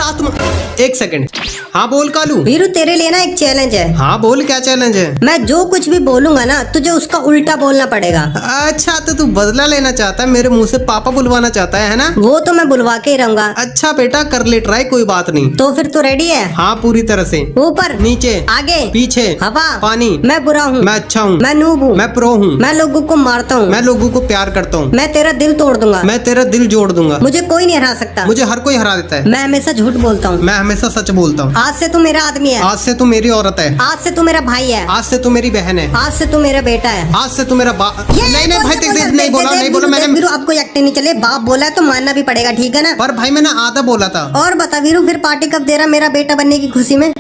साथ में। एक सेकंड, हाँ बोल कालू। वीरू तेरे लिए ना एक चैलेंज है। हाँ बोल, क्या चैलेंज है? मैं जो कुछ भी बोलूंगा ना तुझे उसका उल्टा बोलना पड़ेगा। अच्छा तो तू बदला लेना चाहता है, मेरे मुंह से पापा बुलवाना चाहता है ना? वो तो मैं बुलवा के ही रहूंगा। अच्छा बेटा कर ले ट्राई, कोई बात नहीं। तो फिर तू रेडी है? हाँ पूरी तरह से। ऊपर नीचे आगे पीछे हवा पानी। मैं बुरा हूँ, मैं अच्छा हूँ, मैं नूब हूँ, मैं प्रो हूँ, मैं लोगों को मारता हूँ, मैं लोगों को प्यार करता हूँ, मैं तेरा दिल तोड़ दूंगा, मैं तेरा दिल जोड़ दूंगा, मुझे कोई नहीं हरा सकता, मुझे हर कोई हरा देता है, मैं हमेशा झूठ बोलता हूँ, मैं हमेशा सच बोलता हूँ, आज से तू मेरा आदमी है, आज से तू मेरी औरत है, आज से तू मेरा भाई है, आज से तू मेरी बहन है, आज से तू मेरा बेटा है, आज से तू मेरा बाप। नहीं नहीं भाई नहीं बोला, नहीं बोला मैंने। वीरू आपको एक्टिंग नहीं चले, बाप बोला है तो मानना भी पड़ेगा, ठीक है ना? पर भाई मैंने आधा बोला था। और बता वीरू, फिर पार्टी कब दे रहा मेरा बेटा बनने की खुशी में?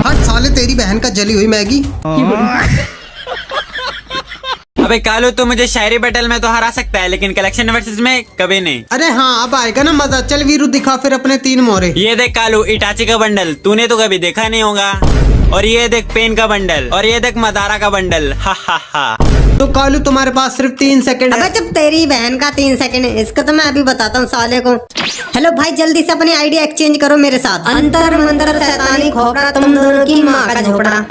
हर साले तेरी बहन का जली हुई मैगी। अबे कालू तू मुझे शायरी बैटल में तो हरा सकता है, लेकिन कलेक्शन वर्सेस में कभी नहीं। अरे हाँ अब आएगा ना मजा। चल वीरू दिखा फिर अपने 3 मोहरे। ये देख कालू इटाची का बंडल, तूने तो कभी देखा नहीं होगा। और ये देख पेन का बंडल, और ये देख मदारा का बंडल। हा हा हा। तो कालू तुम्हारे पास सिर्फ 3 सेकंड है। अबे जब तेरी बहन का 3 सेकंड है, इसका तो मैं अभी बताता हूँ साले को। हेलो भाई, जल्दी से अपनी आईडी एक्सचेंज करो मेरे साथ। अंतर मंतर शैतानी खोपड़ा, तुम दोनों की माँ का झोपड़ा।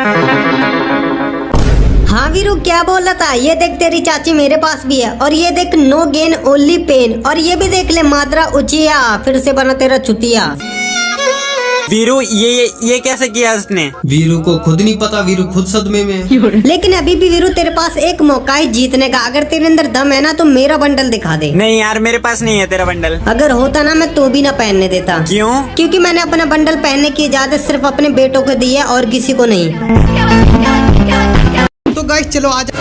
हाँ वीरू क्या बोल रहा था? ये देख तेरी चाची मेरे पास भी है, और ये देख नो गेन ओनली पेन, और ये भी देख ले मादरा उचिया, फिर से बना तेरा चुतिया। वीरू ये कैसे किया उसने? वीरू को खुद नहीं पता, वीरू खुद सदमे में है। लेकिन अभी भी वीरू तेरे पास एक मौका है जीतने का। अगर तेरे अंदर दम है ना तो मेरा बंडल दिखा दे। नहीं यार मेरे पास नहीं है तेरा बंडल। अगर होता ना मैं तो भी ना पहनने देता। क्यों? क्योंकि मैंने अपना बंडल पहनने की इजाजत सिर्फ अपने बेटों को दी है और किसी को नहीं। तो गाइस चलो आज।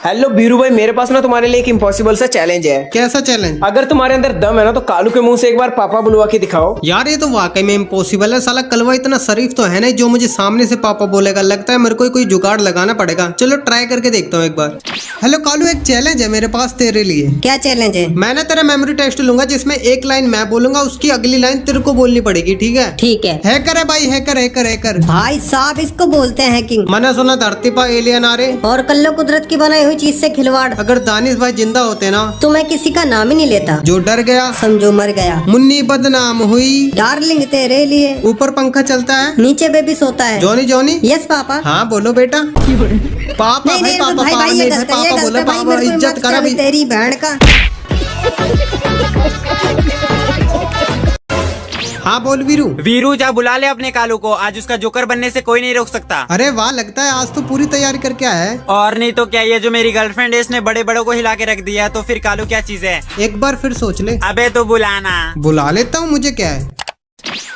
हेलो बीरू भाई, मेरे पास ना तुम्हारे लिए एक इम्पॉसिबल सा चैलेंज है। कैसा चैलेंज? अगर तुम्हारे अंदर दम है ना तो कालू के मुंह से एक बार पापा बुलवा के दिखाओ। यार ये तो वाकई में इम्पॉसिबल है। साला कलवा इतना शरीफ तो है नहीं जो मुझे सामने से पापा बोलेगा। लगता है मेरे को कोई जुगाड़ लगाना पड़ेगा। चलो ट्राई करके देखता हूँ एक बार। हेलो कालू, एक चैलेंज है मेरे पास तेरे लिए। क्या चैलेंज है? मैंने तेरा मेमोरी टेस्ट लूंगा जिसमें एक लाइन मैं बोलूंगा, उसकी अगली लाइन तेरे को बोलनी पड़ेगी, ठीक है? ठीक है। हैकर है भाई, हैकर हैकर हैकर। भाई साहब इसको बोलते हैं हैकिंग। मैंने सुना धरती पर एलियन आ रहे, और कल्लो कुदरत की बनाई हुई चीज से खिलवाड़। अगर दानिश भाई जिंदा होते ना तो मैं किसी का नाम ही नहीं लेता। जो डर गया समझो मर गया। मुन्नी बदनाम हुई। डार्लिंग तेरे लिए ऊपर पंखा चलता है, नीचे बेबी सोता है। Johnny Johnny. Yes papa. हाँ बोलो बेटा। पापा नहीं भाई नहीं पापा भाई पापा भाई ये नहीं गलत है, ये पापा गलत बोलो है भाई, पापा मेरे को इज्जत मत करा कर भी। तेरी बहन का। हाँ बोल वीरू। वीरू जा बुला ले अपने कालू को, आज उसका जोकर बनने से कोई नहीं रोक सकता। अरे वाह, लगता है आज तो पूरी तैयारी करके आया है। और नहीं तो क्या, ये जो मेरी गर्लफ्रेंड है इसने बड़े बड़ों को हिला के रख दिया, तो फिर कालू क्या चीज है? एक बार फिर सोच ले। अबे तो बुलाना। बुला लेता हूँ, मुझे क्या है।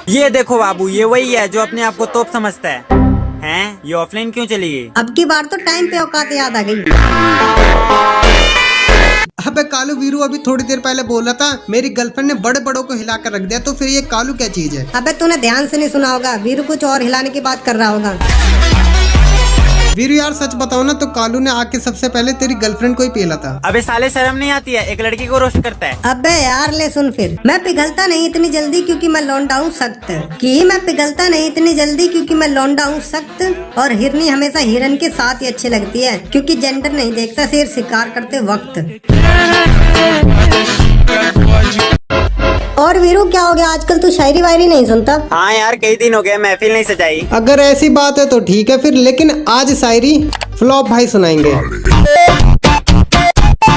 ये देखो बाबू, ये वही है जो अपने आप को तोप समझता है। हैं? ये ऑफलाइन क्यों चली गई? अब की बार तो टाइम पे औकात याद आ गई। अबे कालू, वीरू अभी थोड़ी देर पहले बोला था मेरी गर्लफ्रेंड ने बड़े बड़ों को हिला कर रख दिया, तो फिर ये कालू क्या चीज है? अबे तूने ध्यान से नहीं सुना होगा, वीरू कुछ और हिलाने की बात कर रहा होगा। वीरू यार सच बताओ ना, तो कालू ने आके सबसे पहले तेरी गर्लफ्रेंड को ही पेला था। अबे साले शर्म नहीं आती है, एक लड़की को रोस्ट करता है। अबे यार ले सुन फिर, मैं पिघलता नहीं इतनी जल्दी क्योंकि मैं लौंडा हूँ सख्त। मैं पिघलता नहीं इतनी जल्दी क्योंकि मैं लौंडा हूँ सख्त। और हिरनी हमेशा हिरन के साथ ही अच्छी लगती है, क्योंकि जेंडर नहीं देखता शेर शिकार करते वक्त। और वीरू क्या हो गया आजकल, तू शायरी वायरी नहीं सुनता? हाँ यार कई दिन हो गए, महफिल नहीं सजाई। अगर ऐसी बात है तो ठीक है फिर, लेकिन आज शायरी फ्लॉप भाई सुनाएंगे।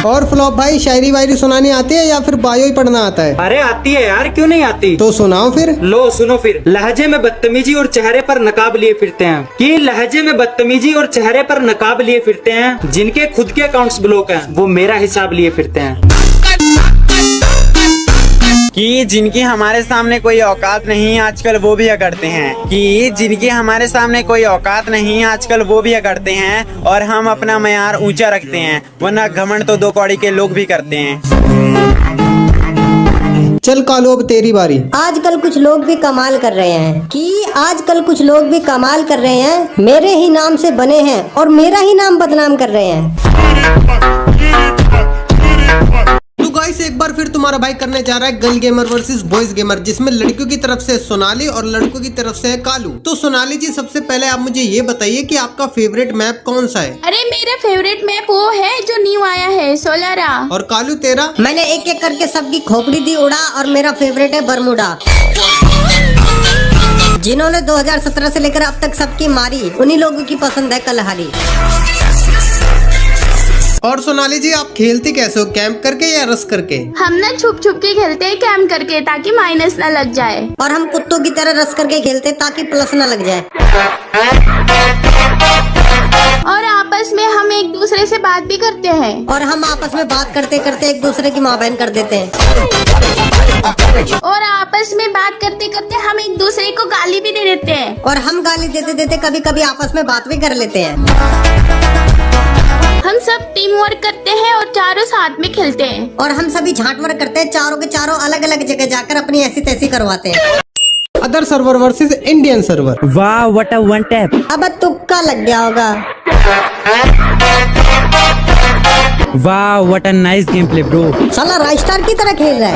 और फ्लॉप भाई शायरी वायरी सुनानी आती है या फिर बायो ही पढ़ना आता है? अरे आती है यार, क्यों नहीं आती? तो सुनाओ फिर। लो सुनो फिर। लहजे में बदतमीजी और चेहरे पर नकाब लिए फिरते हैं, कि लहजे में बदतमीजी और चेहरे पर नकाब लिए फिरते हैं, जिनके खुद के अकाउंट्स ब्लॉक हैं वो मेरा हिसाब लिए फिरते हैं। कि जिनकी हमारे सामने कोई औकात नहीं आजकल वो भी अकड़ते हैं, कि जिनकी हमारे सामने कोई औकात नहीं आजकल वो भी अकड़ते हैं, और हम अपना मयार ऊंचा रखते हैं, वरना घमंड तो 2 कौड़ी के लोग भी करते हैं। चल कालू अब तेरी बारी। आजकल कुछ लोग भी कमाल कर रहे हैं, कि आजकल कुछ लोग भी कमाल कर रहे हैं, मेरे ही नाम से बने हैं और मेरा ही नाम बदनाम कर रहे हैं। गाइस एक बार फिर तुम्हारा भाई करने जा रहा है girl gamer versus boys gamer, जिसमें लड़कियों की तरफ से सोनाली और लड़कों की तरफ से है कालू। तो सोनाली जी सबसे पहले आप मुझे ये बताइए कि आपका फेवरेट मैप कौन सा है? अरे मेरा फेवरेट मैप वो है जो न्यू आया है, सोलारा। और कालू तेरा? मैंने एक एक करके सबकी खोपड़ी दी उड़ा और मेरा फेवरेट है बरमुडा। जिन्होंने 2017 से लेकर अब तक सबकी मारी उन्हीं लोगों की पसंद है कलहारी। और सोनाली जी आप खेलती कैसे हो, कैंप करके या रस करके? हम ना छुप छुप के खेलते हैं कैंप करके ताकि माइनस न लग जाए। और हम कुत्तों की तरह रस करके खेलते ताकि प्लस न लग जाए। और आपस में हम एक दूसरे से बात भी करते हैं। और हम आपस में बात करते करते एक दूसरे की माँ बहन कर देते हैं। और आपस में बात करते करते हम एक दूसरे को गाली भी दे देते हैं। और हम गाली देते देते कभी कभी आपस में बात भी कर लेते हैं। हम सब टीम वर्क करते हैं और चारों साथ में खेलते हैं। और हम सभी झांट वर्क करते हैं, चारों के चारों अलग अलग जगह जाकर अपनी ऐसी तैसी करवाते हैं। Other server versus Indian server. वाह व्हाट अ वन टैप। अब तुक्का लग गया होगा। वाह what a nice game play bro. साला राजस्टार की तरह खेल रहा है।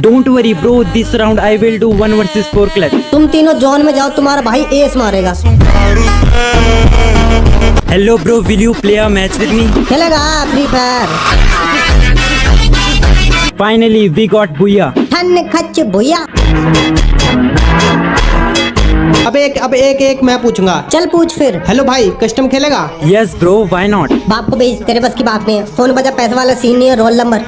Don't worry bro, this round I will do 1 versus 4 clutch. तुम तीनों जोन में जाओ, तुम्हारा भाई एस मारेगा। Hello bro, will you play a match with me? खेलेगा free fire. Finally we got बुया। ठन खच भुया। अब एक मैं पूछूंगा। चल पूछ फिर। हेलो भाई कस्टम खेलेगा? Yes bro, why not. बाप को भेज, तेरे बस की बात नहीं है। फोन बजा, पैसे वाला सीन नहीं है, रोल नंबर।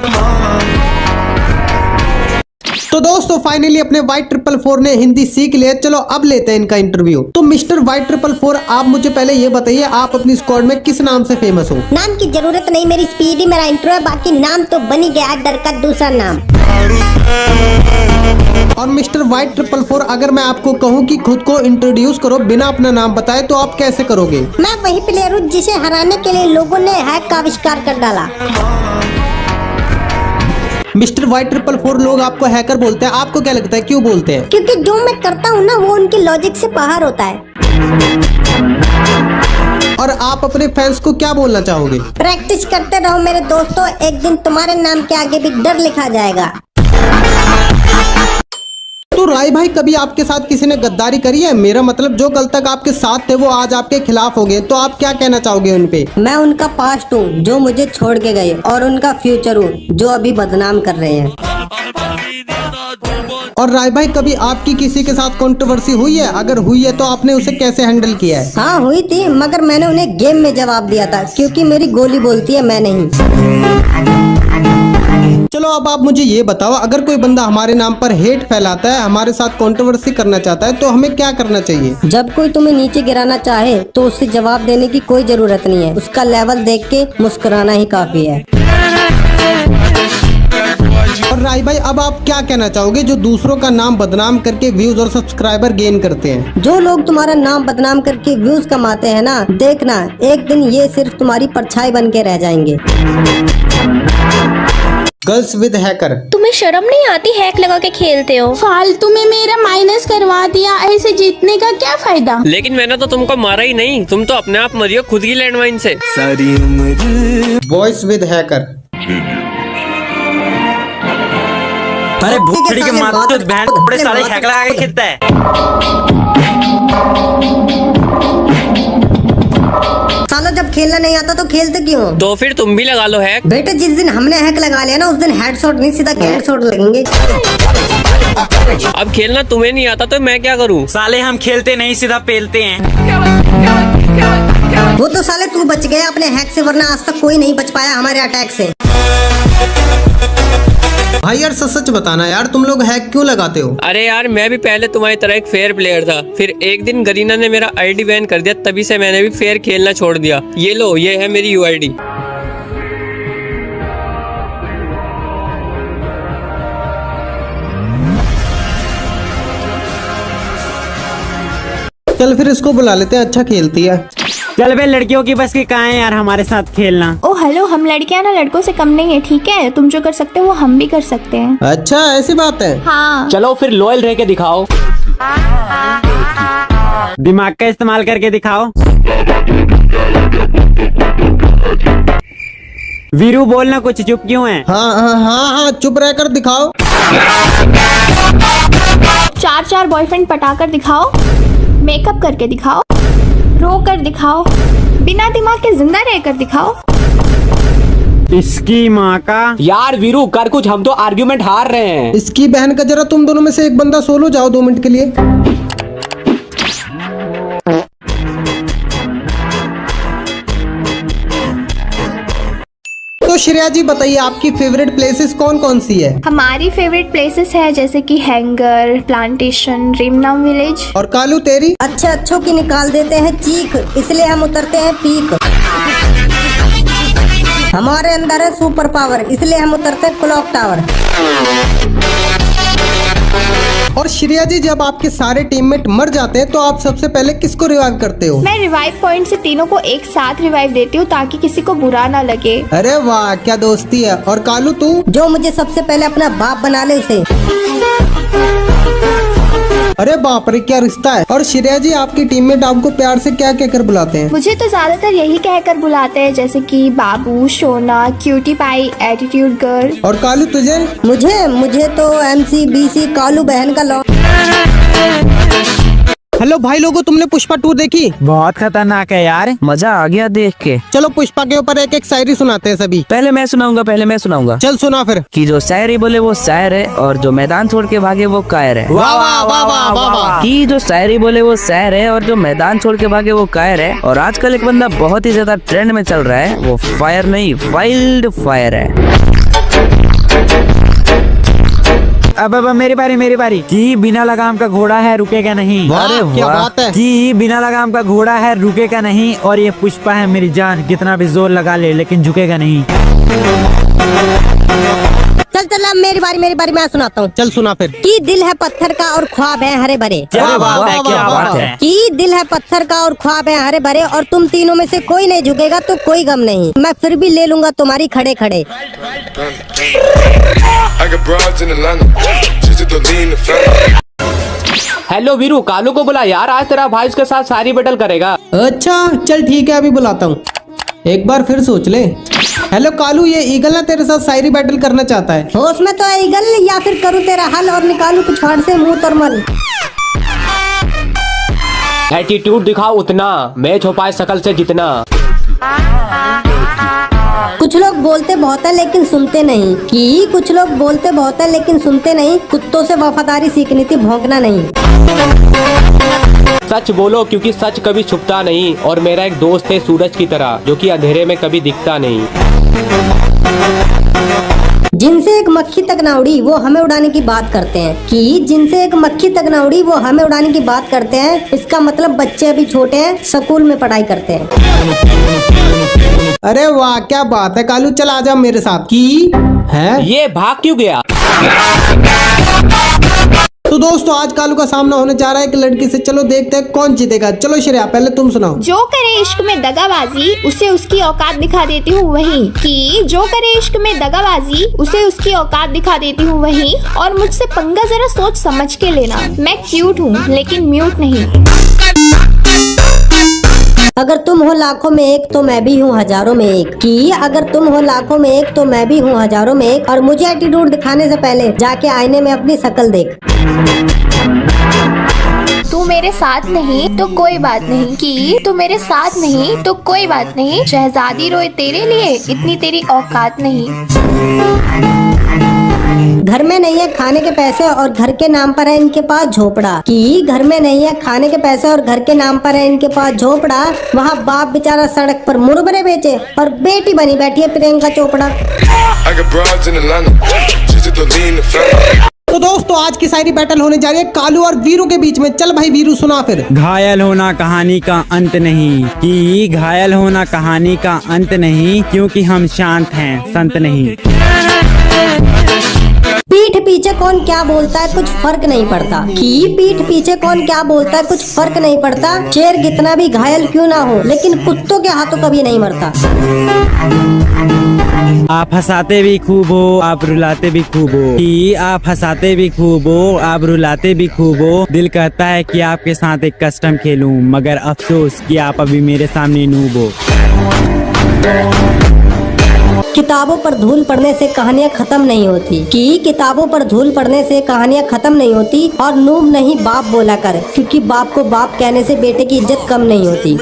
तो दोस्तों फाइनली अपने Y444 ने हिंदी सीख लिया। चलो अब लेते हैं इनका इंटरव्यू। तो मिस्टर Y444 आप मुझे पहले ये बताइए आप अपनी स्क्वाड में किस नाम से फेमस हो? नाम की जरूरत नहीं, मेरी स्पीड ही मेरा इंट्रो है, बाकी नाम तो बन ही गया डर का दूसरा नाम। और मिस्टर Y444 अगर मैं आपको कहूँ कि खुद को इंट्रोड्यूस करो बिना अपना नाम बताए तो आप कैसे करोगे? मैं वही प्लेयर हूँ जिसे हराने के लिए लोगों ने हैक का आविष्कार कर डाला। मिस्टर Y444 लोग आपको हैकर बोलते हैं, आपको क्या लगता है क्यों बोलते हैं? क्योंकि जो मैं करता हूँ ना वो उनकी लॉजिक से बाहर होता है। और आप अपने फैंस को क्या बोलना चाहोगे? प्रैक्टिस करते रहो मेरे दोस्तों, एक दिन तुम्हारे नाम के आगे भी डर लिखा जाएगा। तो राय भाई कभी आपके साथ किसी ने गद्दारी करी है? मेरा मतलब जो कल तक आपके साथ थे वो आज आपके खिलाफ हो गए, तो आप क्या कहना चाहोगे उन पे? मैं उनका पास्ट हूँ जो मुझे छोड़ के गए और उनका फ्यूचर हूँ जो अभी बदनाम कर रहे हैं। और राय भाई कभी आपकी किसी के साथ कंट्रोवर्सी हुई है? अगर हुई है तो आपने उसे कैसे हैंडल किया है? हाँ हुई थी, मगर मैंने उन्हें गेम में जवाब दिया था क्योंकि मेरी गोली बोलती है, मैं नहीं। चलो अब आप मुझे ये बताओ अगर कोई बंदा हमारे नाम पर हेट फैलाता है, हमारे साथ कंट्रोवर्सी करना चाहता है तो हमें क्या करना चाहिए? जब कोई तुम्हें नीचे गिराना चाहे तो उससे जवाब देने की कोई जरूरत नहीं है, उसका लेवल देख के मुस्कुराना ही काफी है। और राय भाई अब आप क्या कहना चाहोगे जो दूसरों का नाम बदनाम करके व्यूज और सब्सक्राइबर गेन करते हैं? जो लोग तुम्हारा नाम बदनाम करके व्यूज कमाते हैं ना, देखना एक दिन ये सिर्फ तुम्हारी परछाई बन के रह जाएंगे। Girls with hacker. तुम्हें शर्म नहीं आती हैक लगा के खेलते हो? फालतू में मेरा माइनस करवा दिया, ऐसे जीतने का क्या फायदा? लेकिन मैंने तो तुमको मारा ही नहीं, तुम तो अपने आप मरियो खुद की लैंडमाइन से। Boys with hacker. अरे भूखड़ी के माथे बहन बड़े सारे हैक लगा के खेलता है। साला जब खेलना नहीं आता तो खेलते क्यों? तो फिर तुम भी लगा लो हैक। बेटे जिस दिन हमने हैक लगा लिया ना उस दिन हेडशॉट नहीं सीधा हेडशॉट लगेंगे। अब खेलना तुम्हें नहीं आता तो मैं क्या करूं? साले हम खेलते नहीं सीधा पेलते हैं। वो तो साले तू बच गया अपने हैक से, वरना आज तक कोई नहीं बच पाया हमारे अटैक से। भाई यार सच बताना यार तुम लोग हैक क्यों लगाते हो? अरे यार मैं भी पहले तुम्हारी तरह एक फेयर प्लेयर था, फिर एक दिन गरीना ने मेरा आईडी बैन कर दिया, तभी से मैंने भी फेयर खेलना छोड़ दिया। ये लो, ये है मेरी यूआईडी। चल फिर इसको बुला लेते हैं, अच्छा खेलती है। चल बे, लड़कियों की बस की कहाँ है यार हमारे साथ खेलना। ओ हेलो, हम लड़कियां ना लड़कों से कम नहीं है, ठीक है? तुम जो कर सकते हो वो हम भी कर सकते हैं। अच्छा ऐसी बात है। हाँ चलो फिर लॉयल रह के दिखाओ, दिमाग का इस्तेमाल करके दिखाओ। वीरू बोलना, कुछ चुप क्यों है? हाँ, चुप रहकर दिखाओ। 4 बॉयफ्रेंड पटाकर दिखाओ, मेकअप करके दिखाओ, रो कर दिखाओ, बिना दिमाग के जिंदा रहकर दिखाओ। इसकी माँ का। यार वीरू कर कुछ, हम तो आर्ग्यूमेंट हार रहे हैं। इसकी बहन का, जरा तुम दोनों में से एक बंदा सोलो जाओ 2 मिनट के लिए। तो श्रेया जी बताइए, आपकी फेवरेट प्लेसेस कौन कौन सी है? हमारी फेवरेट प्लेसेस है जैसे कि हैंगर, प्लांटेशन, रिमनाम विलेज। और कालू तेरी? अच्छों की निकाल देते हैं चीख, इसलिए हम उतरते हैं पीक। हमारे अंदर है सुपर पावर, इसलिए हम उतरते हैं क्लॉक टावर। और श्रेया जी, जब आपके सारे टीममेट मर जाते हैं तो आप सबसे पहले किसको रिवाइव करते हो? मैं रिवाइव पॉइंट से तीनों को एक साथ रिवाइव देती हूँ ताकि किसी को बुरा ना लगे। अरे वाह, क्या दोस्ती है। और कालू तू? जो मुझे सबसे पहले अपना बाप बना ले उसे। अरे बाप रे, क्या रिश्ता है। और श्रेया जी, आपकी टीममेट आपको प्यार से क्या कहकर बुलाते हैं? मुझे तो ज्यादातर यही कहकर बुलाते हैं जैसे कि बाबू, सोना, क्यूटी पाई, एटीट्यूड गर्ल। और कालू तुझे? मुझे तो MCBC कालू बहन का लॉ। हेलो भाई लोगों, तुमने पुष्पा 2 देखी? बहुत खतरनाक है यार, मजा आ गया देख के। चलो पुष्पा के ऊपर एक एक शायरी सुनाते हैं सभी। पहले मैं सुनाऊंगा। चल सुना फिर। कि जो शायरी बोले वो शायर है और जो मैदान छोड़ के भागे वो कायर है। वाह वाह वाह वाह वाह वाह। कि जो शायरी बोले वो शायर है और जो मैदान छोड़ के भागे वो कायर है। और आजकल एक बंदा बहुत ही ज्यादा ट्रेंड में चल रहा है, वो फायर नहीं वाइल्ड फायर है। अब मेरी बारी। कि बिना लगाम का घोड़ा है रुकेगा नहीं। वाह, क्या बात है। कि बिना लगाम का घोड़ा है रुकेगा नहीं, और ये पुष्पा है मेरी जान, कितना भी जोर लगा ले लेकिन झुकेगा नहीं। चल अब मेरी बारी मैं सुनाता हूँ। चल सुना फिर। कि दिल है पत्थर का और ख्वाब है हरे भरे। वाह, वाह, वाह, क्या वाह, बात वाह। है। कि दिल है पत्थर का और ख्वाब है हरे भरे, और तुम तीनों में से कोई नहीं झुकेगा तो कोई गम नहीं, मैं फिर भी ले लूंगा तुम्हारी खड़े खड़े। हेलो वीरू, कालू को बुला यार, आज तेरा भाई उसके साथ सारी बैटल करेगा। अच्छा चल ठीक है, अभी बुलाता हूँ। एक बार फिर सोच ले। हेलो कालू, ये ईगल ना तेरे साथ शायरी बैटल करना चाहता है। होश में तो ईगल, या फिर करूँ तेरा हल और निकालू पिछवाड़ से मुंह तरमल। एटीट्यूड दिखाओ उतना, मैं छुपाए शकल से जितना। कुछ लोग बोलते बहुत है लेकिन सुनते नहीं। कि कुछ लोग बोलते बहुत है लेकिन सुनते नहीं, कुत्तों से वफादारी सीखनी थी, भौंकना नहीं। सच बोलो क्योंकि सच कभी छुपता नहीं, और मेरा एक दोस्त है सूरज की तरह जो कि अंधेरे में कभी दिखता नहीं। जिनसे एक मक्खी तक ना उड़ी वो हमें उड़ाने की बात करते हैं। कि जिनसे एक मक्खी तक ना उड़ी वो हमें उड़ाने की बात करते हैं, इसका मतलब बच्चे अभी छोटे हैं, स्कूल में पढ़ाई करते हैं। अरे वाह, क्या बात है कालू, चल आजा मेरे साथ। की है ये भाग क्यों गया? तो दोस्तों, आज कालू का सामना होने जा रहा है एक लड़की से। चलो देखते हैं कौन जीतेगा। चलो श्रेया, पहले तुम सुनाओ। जो करे इश्क में दगाबाजी उसे उसकी औकात दिखा देती हूँ वही। कि जो करे इश्क में दगाबाजी उसे उसकी औकात दिखा देती हूँ वही, और मुझसे पंगा जरा सोच समझ के लेना, मैं क्यूट हूँ लेकिन म्यूट नहीं। अगर तुम हो लाखों में एक तो मैं भी हूँ हजारों में एक। कि अगर तुम हो लाखों में एक तो मैं भी हूँ हजारों में एक, और मुझे एटीट्यूड दिखाने से पहले जाके आईने में अपनी शक्ल देख। तू मेरे साथ नहीं तो कोई बात नहीं। कि तू मेरे साथ नहीं तो कोई बात नहीं, शहजादी रोए तेरे लिए, इतनी तेरी औकात नहीं। घर में नहीं है खाने के पैसे और घर के नाम पर है इनके पास झोपड़ा। कि घर में नहीं है खाने के पैसे और घर के नाम पर है इनके पास झोपड़ा, वहाँ बाप बेचारा सड़क पर मुरमुरे बेचे और बेटी बनी बैठी है प्रियंका चोपड़ा। तो दोस्तों, आज की शायरी बैटल होने जा रही है कालू और वीरू के बीच में। चल भाई वीरू, सुना फिर। घायल होना कहानी का अंत नहीं। कि घायल होना कहानी का अंत नहीं, क्योंकि हम शांत हैं संत नहीं। पीठ पीछे कौन क्या बोलता है कुछ फर्क नहीं पड़ता। कि पीठ पीछे कौन क्या बोलता है कुछ फर्क नहीं पड़ता, शेर कितना भी घायल क्यों ना हो लेकिन कुत्तों के हाथों कभी नहीं मरता। आप हंसाते भी खूब हो, आप रुलाते भी खूब हो। कि आप हंसाते भी खूब हो, आप रुलाते भी खूब हो। दिल कहता है कि आपके साथ एक कस्टम खेलूं, मगर अफसोस कि आप अभी मेरे सामने नूब हो। किताबों पर धूल पड़ने से कहानियाँ खत्म नहीं होती। कि किताबों पर धूल पड़ने से कहानियाँ खत्म नहीं होती। और नूब नहीं बाप बोला कर, क्योंकि बाप को बाप कहने से बेटे की इज्जत कम नहीं होती।